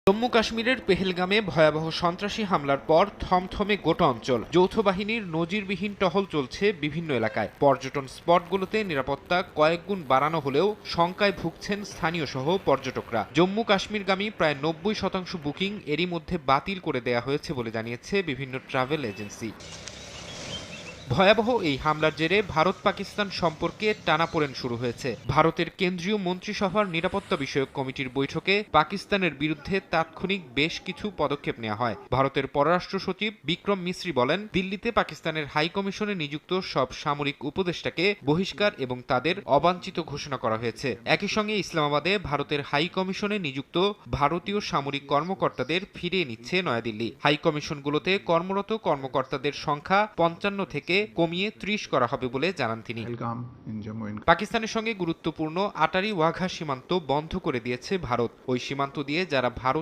জম্মু কাশ্মীরের পেহেলগামে ভয়াবহ সন্ত্রাসী হামলার পর থমথমে গোটা অঞ্চল। যৌথ বাহিনীর নজিরবিহীন টহল চলছে বিভিন্ন এলাকায়। পর্যটন স্পটগুলোতে নিরাপত্তা কয়েক গুণ বাড়ানো হলেও শঙ্কায় ভুগছেন স্থানীয় সহ পর্যটকরা। জম্মু কাশ্মীরগামী প্রায় ৯০% বুকিং এরই মধ্যে বাতিল করে দেয়া হয়েছে বলে জানিয়েছে বিভিন্ন ট্রাভেল এজেন্সি। ভয়াবহ এই হামলার জেরে ভারত পাকিস্তান সম্পর্কে টানাপোড়েন শুরু হয়েছে। ভারতের কেন্দ্রীয় মন্ত্রিসভার নিরাপত্তা বিষয়ক কমিটির বৈঠকে পাকিস্তানের বিরুদ্ধে তাৎক্ষণিক বেশ কিছু পদক্ষেপ নেওয়া হয়। ভারতের পররাষ্ট্র সচিব বিক্রম মিশ্রি বলেন, দিল্লিতে পাকিস্তানের হাই কমিশনে নিযুক্ত সব সামরিক উপদেষ্টাকে বহিষ্কার এবং তাদের অবাঞ্ছিত ঘোষণা করা হয়েছে। একই সঙ্গে ইসলামাবাদে ভারতের হাই কমিশনে নিযুক্ত ভারতীয় সামরিক কর্মকর্তাদের ফিরিয়ে নিচ্ছে নয়াদিল্লি। হাই কমিশনগুলোতে কর্মরত কর্মকর্তাদের সংখ্যা ৫৫ থেকে কমিয়ে ৩০ করা হবে বলে জানান তিনি। পাকিস্তানের সঙ্গে গুরুত্বপূর্ণ আটারি ওয়াঘা সীমান্ত বন্ধ করে দিয়েছে ভারত। ওই সীমান্ত দিয়ে যারা ভারত